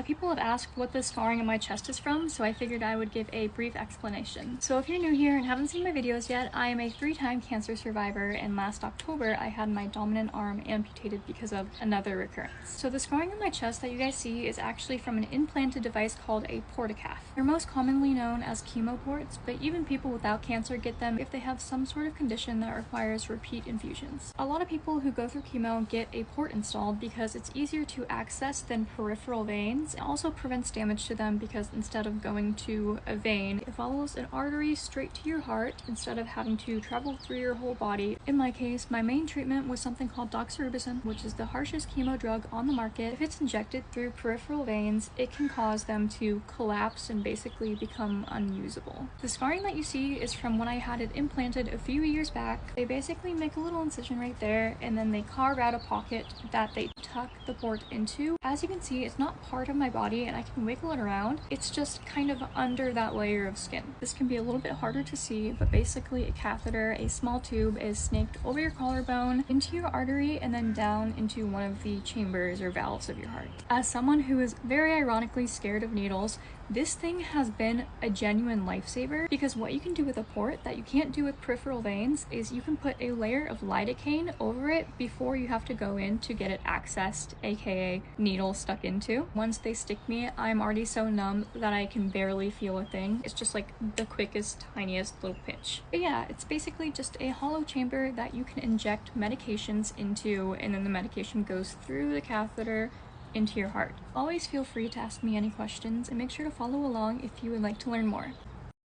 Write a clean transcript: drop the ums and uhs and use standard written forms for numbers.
lot of people have asked what the scarring in my chest is from, so I figured I would give a brief explanation. So if you're new here and haven't seen my videos yet, I am a 3-time cancer survivor, and last October I had my dominant arm amputated because of another recurrence. So the scarring on my chest that you guys see is actually from an implanted device called a Portia. They're most commonly known as chemo ports, but even people without cancer get them if they have some sort of condition that requires repeat infusions. A lot of people who go through chemo get a port installed because it's easier to access than peripheral veins. It also prevents damage to them because instead of going to a vein, it follows an artery straight to your heart instead of having to travel through your whole body. In my case, my main treatment was something called doxorubicin, which is the harshest chemo drug on the market. If it's injected through peripheral veins, it can cause them to collapse and basically become unusable. The scarring that you see is from when I had it implanted a few years back. They basically make a little incision right there, and then they carve out a pocket that they tuck the port into. As you can see, it's not part of my body and I can wiggle it around. It's just kind of under that layer of skin. This can be a little bit harder to see, but basically a catheter, a small tube, is snaked over your collarbone, into your artery, and then down into one of the chambers or valves of your heart. As someone who is very ironically scared of needles, this thing has been a genuine lifesaver, because what you can do with a port that you can't do with peripheral veins is you can put a layer of lidocaine over it before you have to go in to get it accessed, aka needle stuck into. Once they stick me, I'm already so numb that I can barely feel a thing. It's just like the quickest, tiniest little pinch. But yeah, it's basically just a hollow chamber that you can inject medications into, and then the medication goes through the catheter into your heart. Always feel free to ask me any questions, and make sure to follow along if you would like to learn more.